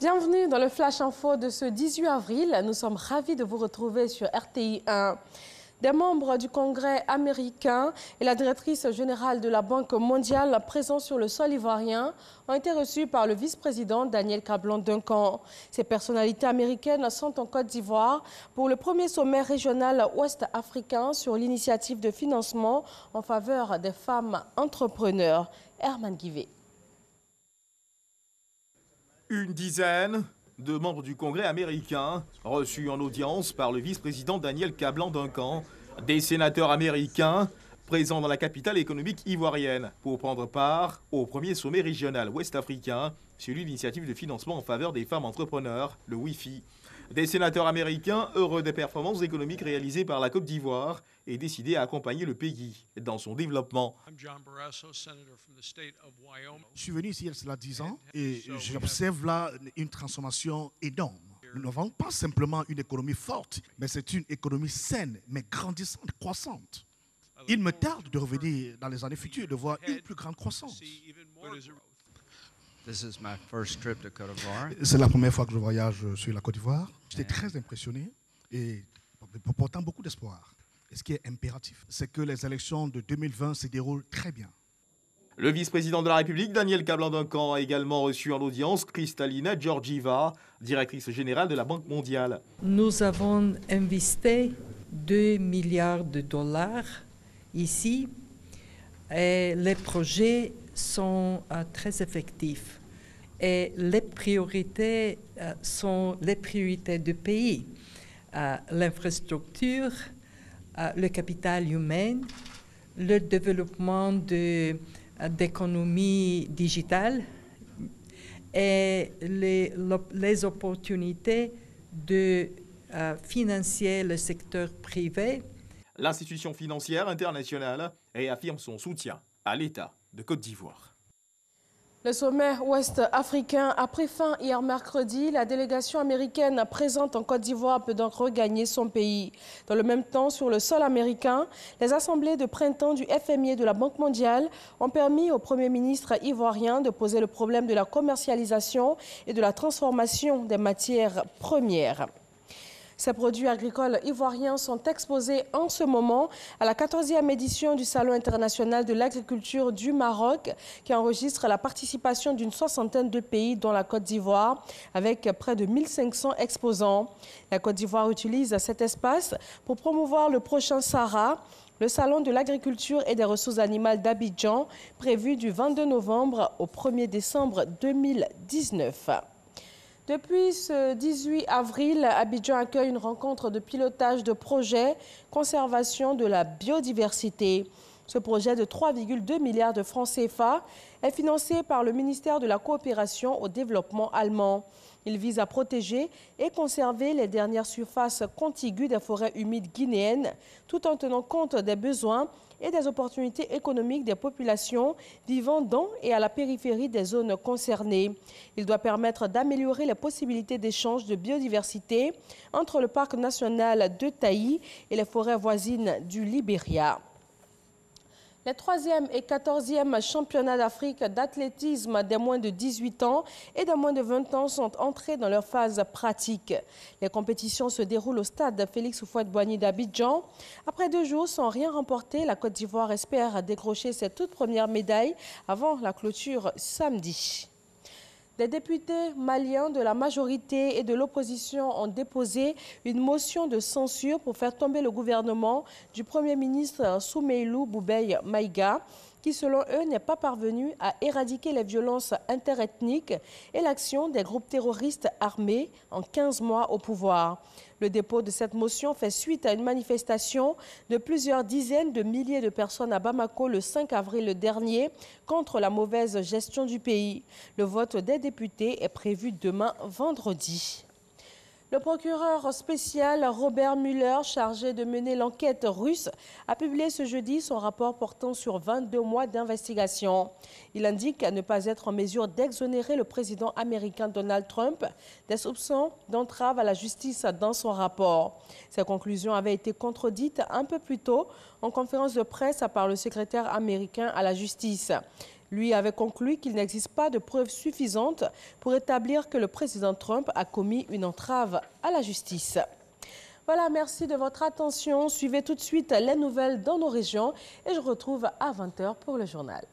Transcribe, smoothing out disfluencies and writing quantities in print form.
Bienvenue dans le Flash Info de ce 18 avril. Nous sommes ravis de vous retrouver sur RTI 1. Des membres du Congrès américain et la directrice générale de la Banque mondiale présents sur le sol ivoirien ont été reçus par le vice-président Daniel Kablan-Duncan. Ces personnalités américaines sont en Côte d'Ivoire pour le premier sommet régional ouest-africain sur l'initiative de financement en faveur des femmes entrepreneurs. Herman Guivet. Une dizaine de membres du Congrès américain reçus en audience par le vice-président Daniel Kablan-Duncan, des sénateurs américains présents dans la capitale économique ivoirienne pour prendre part au premier sommet régional ouest-africain sur l'initiative de financement en faveur des femmes entrepreneurs, le WIFI. Des sénateurs américains heureux des performances économiques réalisées par la Côte d'Ivoire et décidés à accompagner le pays dans son développement. Je suis venu ici il y a cela 10 ans et j'observe là une transformation énorme. Nous n'avons pas simplement une économie forte, mais c'est une économie saine, mais grandissante, croissante. Il me tarde de revenir dans les années futures, de voir une plus grande croissance. C'est la première fois que je voyage sur la Côte d'Ivoire. J'étais très impressionné et portant beaucoup d'espoir. Et ce qui est impératif, c'est que les élections de 2020 se déroulent très bien. Le vice-président de la République, Daniel Kablan-Duncan, a également reçu en audience Kristalina Georgieva, directrice générale de la Banque mondiale. Nous avons investi 2 milliards de dollars ici et les projets sont très effectifs. Et les priorités sont les priorités du pays. L'infrastructure, le capital humain, le développement d'économie digitale et les opportunités de financer le secteur privé. L'institution financière internationale réaffirme son soutien à l'État de Côte d'Ivoire. Le sommet ouest-africain a pris fin hier mercredi. La délégation américaine présente en Côte d'Ivoire peut donc regagner son pays. Dans le même temps, sur le sol américain, les assemblées de printemps du FMI et de la Banque mondiale ont permis au Premier ministre ivoirien de poser le problème de la commercialisation et de la transformation des matières premières. Ces produits agricoles ivoiriens sont exposés en ce moment à la 14e édition du Salon international de l'agriculture du Maroc, qui enregistre la participation d'une soixantaine de pays, dont la Côte d'Ivoire, avec près de 1500 exposants. La Côte d'Ivoire utilise cet espace pour promouvoir le prochain Sahara, le Salon de l'agriculture et des ressources animales d'Abidjan, prévu du 22 novembre au 1er décembre 2019. Depuis ce 18 avril, Abidjan accueille une rencontre de pilotage de projet conservation de la biodiversité. Ce projet de 3,2 milliards de francs CFA est financé par le ministère de la Coopération au développement allemand. Il vise à protéger et conserver les dernières surfaces contiguës des forêts humides guinéennes, tout en tenant compte des besoins et des opportunités économiques des populations vivant dans et à la périphérie des zones concernées. Il doit permettre d'améliorer les possibilités d'échange de biodiversité entre le parc national de Taï et les forêts voisines du Libéria. Les 3e et 14e championnats d'Afrique d'athlétisme des moins de 18 ans et des moins de 20 ans sont entrés dans leur phase pratique. Les compétitions se déroulent au stade Félix Houphouët-Boigny d'Abidjan. Après 2 jours sans rien remporter, la Côte d'Ivoire espère décrocher ses toutes premières médailles avant la clôture samedi. Des députés maliens de la majorité et de l'opposition ont déposé une motion de censure pour faire tomber le gouvernement du Premier ministre Soumeylou Boubèye Maïga, qui, selon eux, n'est pas parvenu à éradiquer les violences interethniques et l'action des groupes terroristes armés en 15 mois au pouvoir. Le dépôt de cette motion fait suite à une manifestation de plusieurs dizaines de milliers de personnes à Bamako le 5 avril dernier contre la mauvaise gestion du pays. Le vote des députés est prévu demain vendredi. Le procureur spécial Robert Mueller, chargé de mener l'enquête russe, a publié ce jeudi son rapport portant sur 22 mois d'investigation. Il indique ne pas être en mesure d'exonérer le président américain Donald Trump des soupçons d'entrave à la justice dans son rapport. Ces conclusions avaient été contredites un peu plus tôt en conférence de presse par le secrétaire américain à la justice. Lui avait conclu qu'il n'existe pas de preuves suffisantes pour établir que le président Trump a commis une entrave à la justice. Voilà, merci de votre attention. Suivez tout de suite les nouvelles dans nos régions et je retrouve à 20h pour le journal.